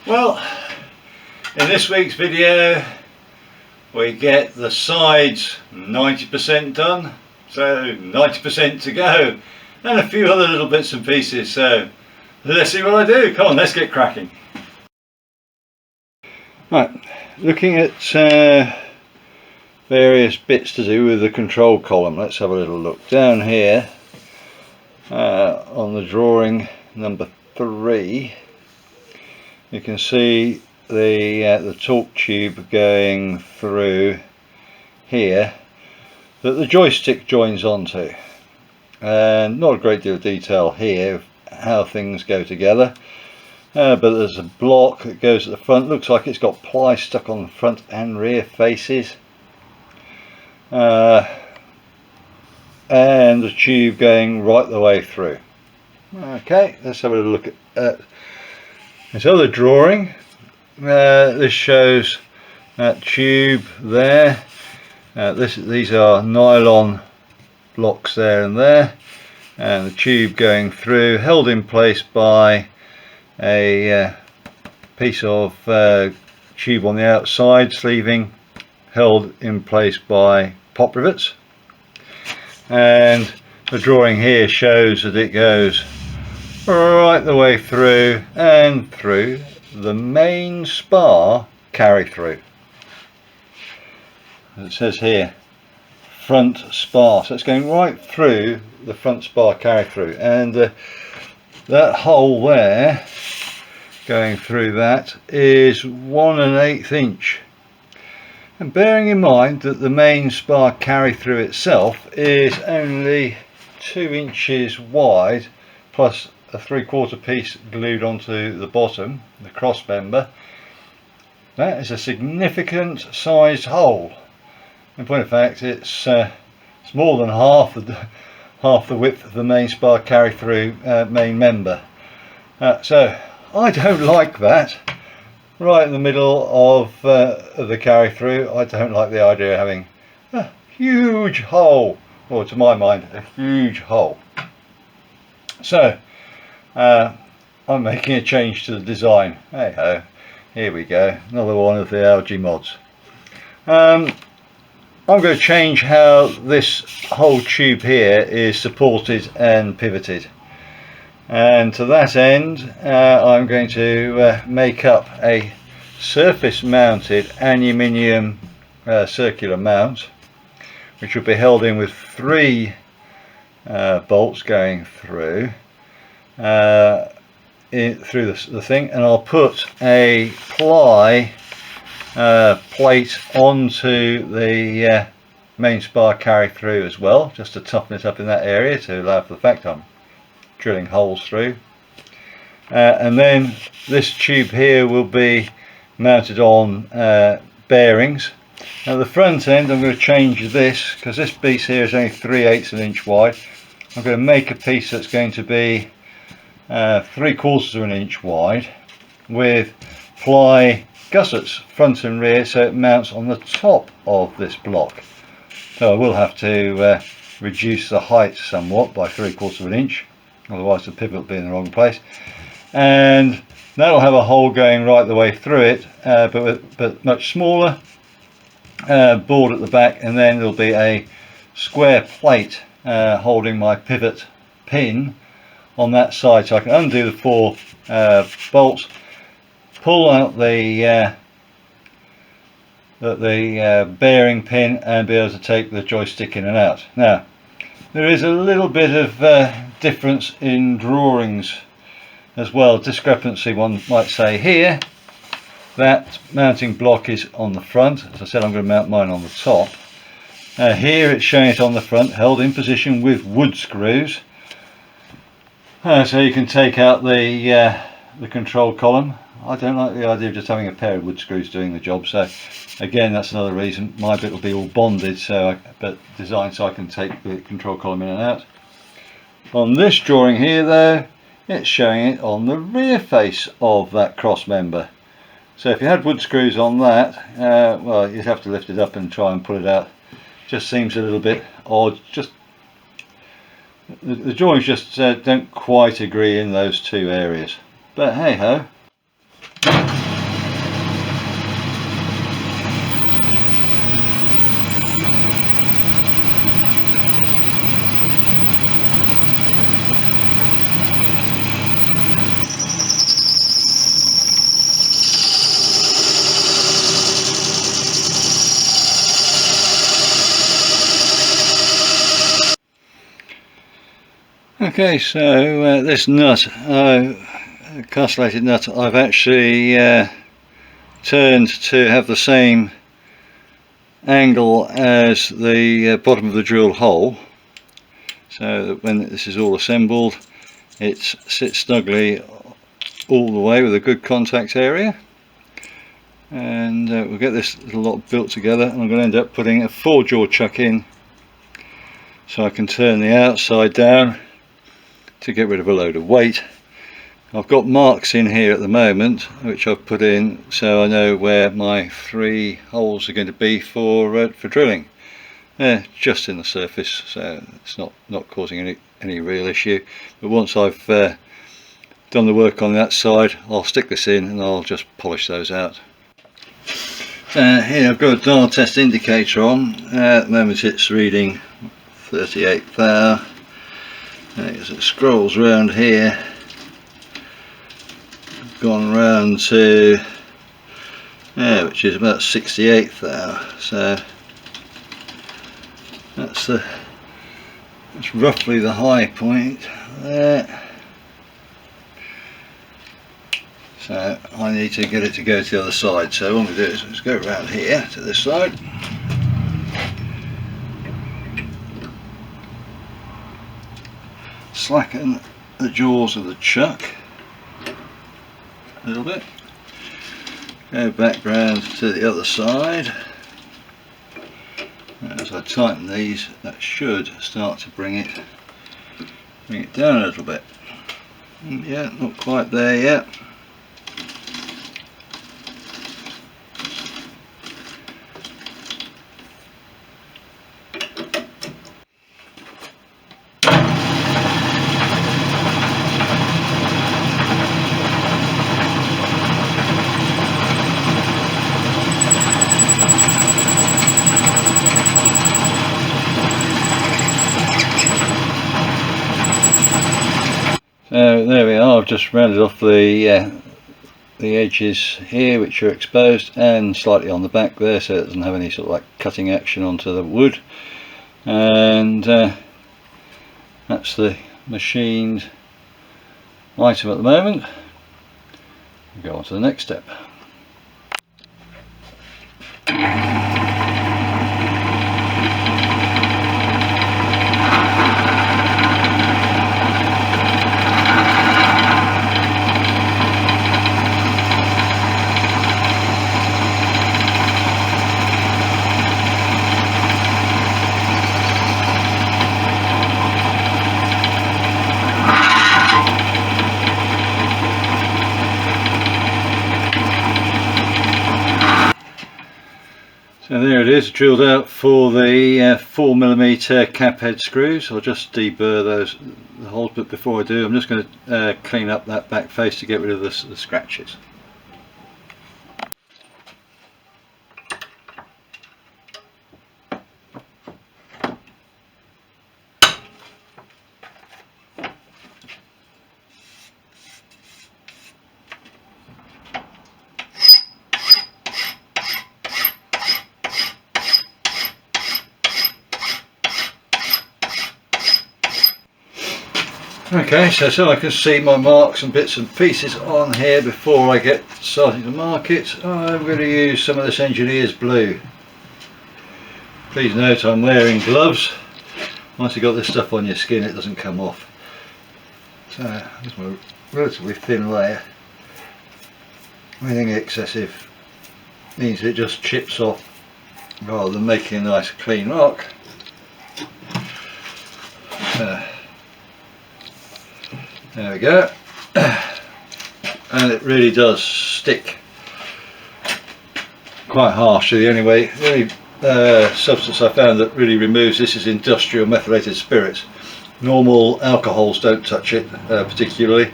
Well, in this week's video we get the sides 90% done, so 90% to go, and a few other little bits and pieces, so let's see what I do. Come on, let's get cracking. Right, looking at various bits to do with the control column. Let's have a little look down here on the drawing number 3. You can see the torque tube going through here that the joystick joins onto, and not a great deal of detail here of how things go together, but there's a block that goes at the front. Looks like it's got ply stuck on the front and rear faces, and the tube going right the way through. Okay, let's have a little look at this other drawing. This shows that tube there. These are nylon blocks there and there, and the tube going through, held in place by a piece of tube on the outside, sleeving, held in place by pop rivets. And the drawing here shows that it goes right the way through and through the main spar carry through. It says here front spar, so it's going right through the front spar carry through, and that hole there going through that is 1 1/8 inch. And bearing in mind that the main spar carry through itself is only 2 inches wide, plus a 3/4 piece glued onto the bottom, the cross member, that is a significant sized hole. In point of fact, it's more than half the width of the main spar carry through main member. So I don't like that. Right in the middle of the carry through, I don't like the idea of having a huge hole, or to my mind a huge hole. So I'm making a change to the design. Hey ho, here we go, another one of the algae mods. I'm going to change how this whole tube here is supported and pivoted, and to that end I'm going to make up a surface mounted aluminium circular mount, which will be held in with 3 bolts going through through the thing, and I'll put a ply plate onto the main spar carry through as well, just to toughen it up in that area to allow for the fact I'm drilling holes through, and then this tube here will be mounted on bearings. At the front end I'm going to change this, because this piece here is only 3/8 inch wide. I'm going to make a piece that's going to be 3/4 inch wide, with ply gussets front and rear, so it mounts on the top of this block. So I will have to reduce the height somewhat by 3/4 inch, otherwise the pivot will be in the wrong place, and that'll have a hole going right the way through it, but much smaller, board at the back, and then there'll be a square plate holding my pivot pin on that side, so I can undo the 4 bolts, pull out the bearing pin, and be able to take the joystick in and out. Now there is a little bit of difference in drawings as well, discrepancy one might say. Here that mounting block is on the front. As I said, I'm going to mount mine on the top. Here it's showing it on the front, held in position with wood screws, so you can take out the control column. I don't like the idea of just having a pair of wood screws doing the job, so again that's another reason my bit will be all bonded, but designed so I can take the control column in and out. On this drawing here though, it's showing it on the rear face of that cross member. So if you had wood screws on that, well, you'd have to lift it up and try and pull it out. Just seems a little bit odd. Just the drawings just don't quite agree in those 2 areas, but hey ho. Okay, so this nut, castellated nut, I've actually turned to have the same angle as the bottom of the drill hole, so that when this is all assembled it sits snugly all the way with a good contact area. And we'll get this little lot built together, and I'm going to end up putting a 4-jaw chuck in so I can turn the outside down to get rid of a load of weight. I've got marks in here at the moment which I've put in so I know where my 3 holes are going to be for drilling. They're just in the surface, so it's not causing any real issue, but once I've done the work on that side I'll stick this in and I'll just polish those out. Here I've got a dial test indicator on. At the moment it's reading 38 thou. As it scrolls around here, gone round to which is about 68 thou. So that's roughly the high point there. So I need to get it to go to the other side, so what I'm going to do is let's go around here to this side. Slacken the jaws of the chuck a little bit, go back round to the other side. As I tighten these, that should start to bring it down a little bit. Yeah, not quite there yet. So there we are, I've just rounded off the edges here which are exposed and slightly on the back there, so it doesn't have any sort of like cutting action onto the wood, and that's the machined item at the moment. We'll go on to the next step. So there it is, drilled out for the 4mm cap head screws. I'll just deburr the holes, but before I do I'm just going to clean up that back face to get rid of the scratches. Okay, so I can see my marks and bits and pieces on here before I get starting to mark it. I'm going to use some of this engineer's blue. Please note I'm wearing gloves. Once you've got this stuff on your skin it doesn't come off. So this is my relatively thin layer. Anything excessive means it just chips off rather than making a nice clean mark. There we go, and it really does stick quite harshly. The only substance I found that really removes this is industrial methylated spirits. Normal alcohols don't touch it particularly.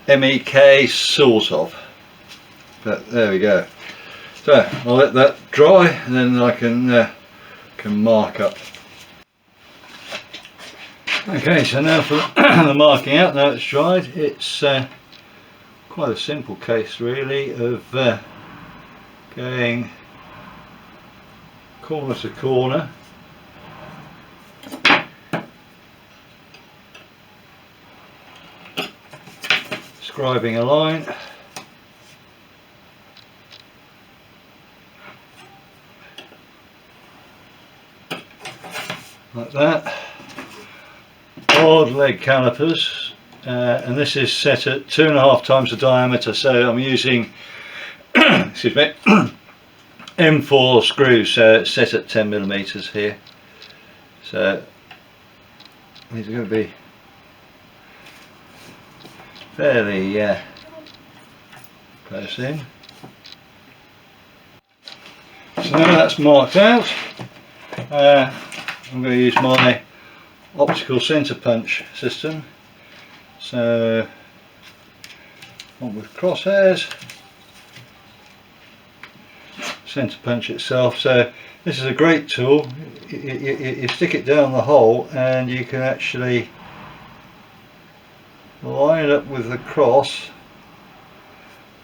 MEK sort of, but there we go. So I'll let that dry and then I can mark up. Okay, so now for the marking out. Now it's dried, it's quite a simple case really of going corner to corner scribing a line. Like that. Odd leg calipers, and this is set at 2.5 times the diameter, so I'm using excuse me, M4 screws, so it's set at 10mm here, so these are going to be fairly close in. So now that's marked out, I'm going to use my optical centre punch system, so one with crosshairs, centre punch itself. So this is a great tool. You stick it down the hole and you can actually line it up with the cross.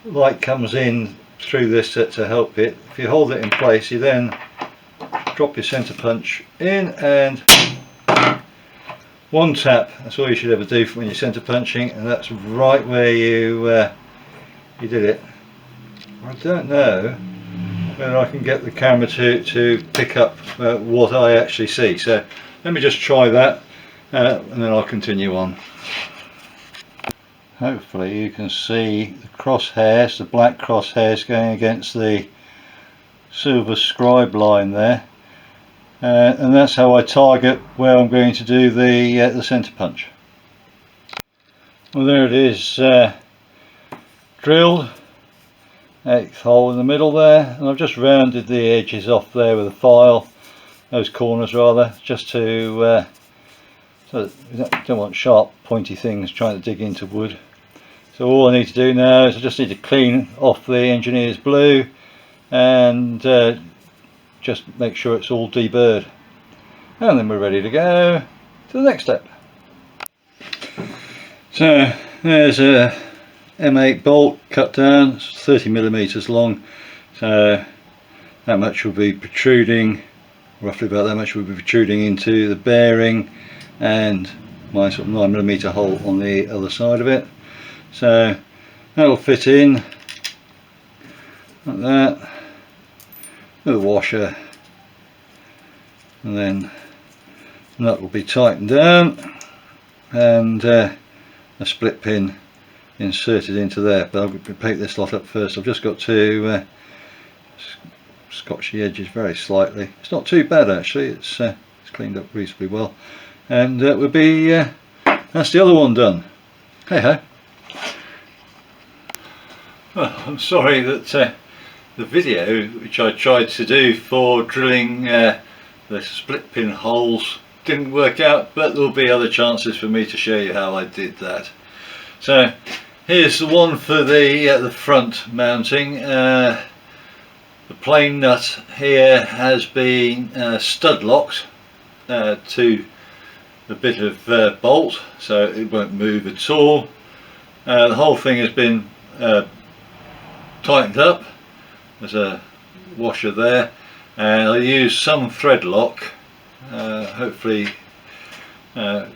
Light comes in through this to help it. If you hold it in place, you then drop your centre punch in and one tap. That's all you should ever do when you're centre punching, and that's right where you did it. I don't know whether I can get the camera to pick up what I actually see, so let me just try that and then I'll continue on. Hopefully you can see the crosshairs, the black crosshairs going against the silver scribe line there. And that's how I target where I'm going to do the centre punch. Well, there it is, drilled, 8th hole in the middle there, and I've just rounded the edges off there with a file, those corners rather, just to so we don't want sharp pointy things trying to dig into wood. So all I need to do now is I just need to clean off the engineer's blue and just make sure it's all deburred, and then we're ready to go to the next step. So there's a M8 bolt cut down, it's 30mm long, so that much will be protruding, roughly about that much will be protruding into the bearing and my sort of 9mm hole on the other side of it. So that'll fit in like that with a washer, and then the nut will be tightened down and a split pin inserted into there. But I'll pick this lot up first. I've just got to scotch the edges very slightly. It's not too bad actually, it's cleaned up reasonably well, and that would be that's the other one done. Hey ho. Well, I'm sorry that the video which I tried to do for drilling the split pin holes didn't work out, but there'll be other chances for me to show you how I did that. So here's the one for the front mounting. The plain nut here has been stud locked to a bit of bolt, so it won't move at all. The whole thing has been tightened up. There's a washer there, and I use some thread lock. Hopefully that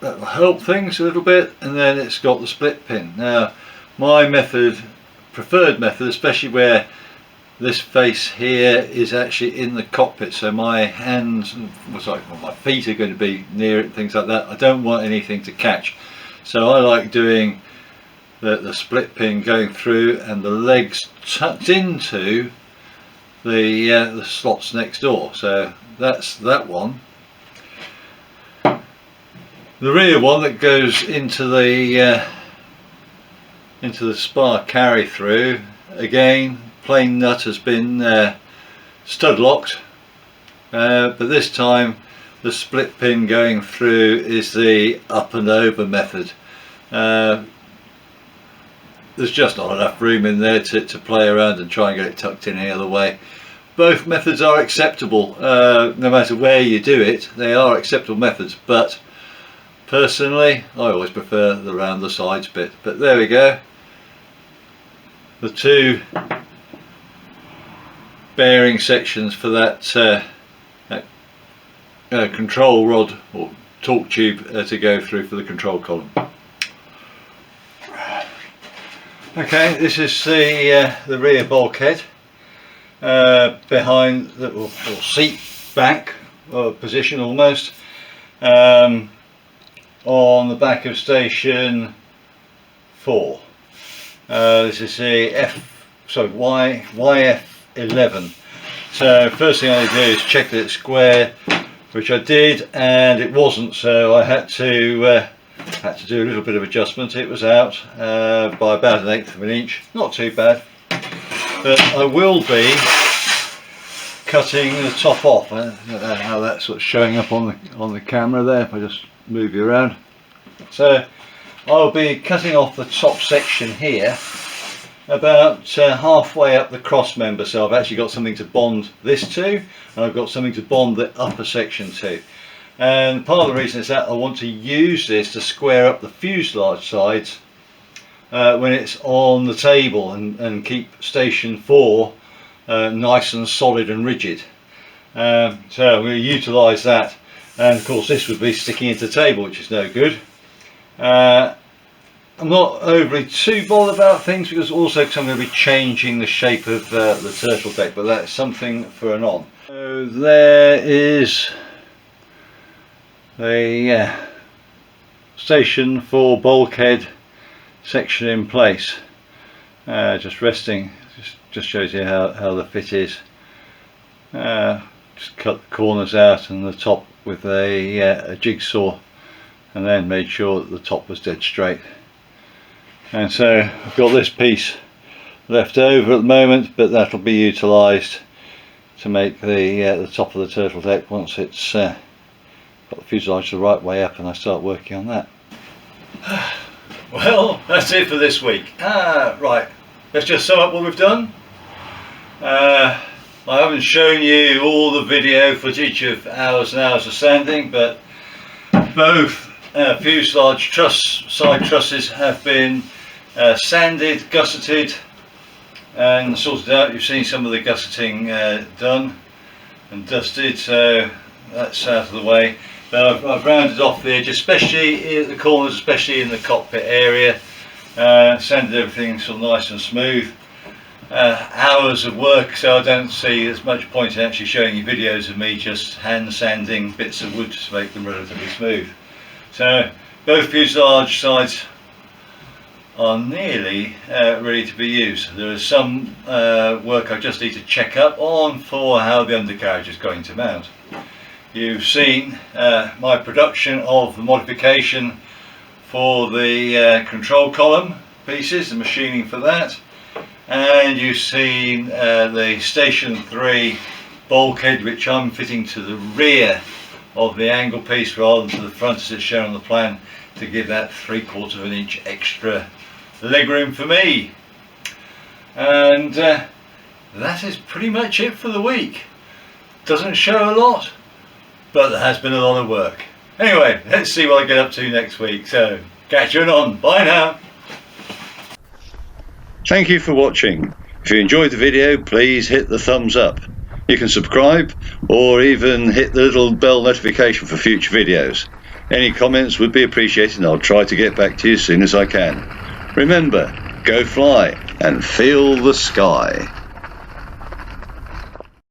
will help things a little bit, and then it's got the split pin. Now my preferred method, especially where this face here is actually in the cockpit, so my hands, well, my feet are going to be near it, things like that. I don't want anything to catch, so I like doing the split pin going through and the legs tucked into the slots next door. So that's that one. The rear one that goes into the spar carry through, again plain nut has been stud locked, but this time the split pin going through is the up and over method. There's just not enough room in there to play around and try and get it tucked in any other way. Both methods are acceptable, no matter where you do it, they are acceptable methods, but personally I always prefer the round the sides bit. But there we go, the two bearing sections for that, control rod or torque tube to go through for the control column. Okay, this is the rear bulkhead behind the or seat back position almost on the back of station 4. This is the YF11. So first thing I need to do is check that it's square, which I did, and it wasn't, so I had to do a little bit of adjustment. It was out by about 1/8 of an inch, not too bad, but I will be cutting the top off. I don't know how that's sort of showing up on the camera there if I just move you around. So I'll be cutting off the top section here about halfway up the cross member, so I've actually got something to bond this to, and I've got something to bond the upper section to. And part of the reason is that I want to use this to square up the fuselage sides when it's on the table and keep station 4 nice and solid and rigid. So I'm going to utilise that, and of course this would be sticking into the table, which is no good. I'm not overly too bothered about things because I'm going to be changing the shape of the turtle deck, but that's something for anon. So there is the station 4 bulkhead section in place, just resting. Just shows you how the fit is. Just cut the corners out and the top with a jigsaw, and then made sure that the top was dead straight. And so I've got this piece left over at the moment, but that'll be utilised to make the top of the turtle deck once it's got the fuselage the right way up and I start working on that. Well, that's it for this week. Right, let's just sum up what we've done. I haven't shown you all the video footage of hours and hours of sanding, but both fuselage side trusses have been sanded, gusseted and sorted out. You've seen some of the gusseting done and dusted, so that's out of the way. But I've rounded off the edge, especially in the corners, especially in the cockpit area. Sanded everything so nice and smooth. Hours of work, so I don't see as much point in actually showing you videos of me just hand sanding bits of wood to make them relatively smooth. So both fuselage sides are nearly ready to be used. There is some work I just need to check up on for how the undercarriage is going to mount. You've seen my production of the modification for the control column pieces, the machining for that, and you've seen the station 3 bulkhead, which I'm fitting to the rear of the angle piece rather than to the front as it's shown on the plan, to give that 3/4 of an inch extra legroom for me. And that is pretty much it for the week. Doesn't show a lot, but there has been a lot of work. Anyway, let's see what I get up to next week. So catch you on. Bye now. Thank you for watching. If you enjoyed the video, please hit the thumbs up. You can subscribe or even hit the little bell notification for future videos. Any comments would be appreciated, and I'll try to get back to you as soon as I can. Remember, go fly and feel the sky.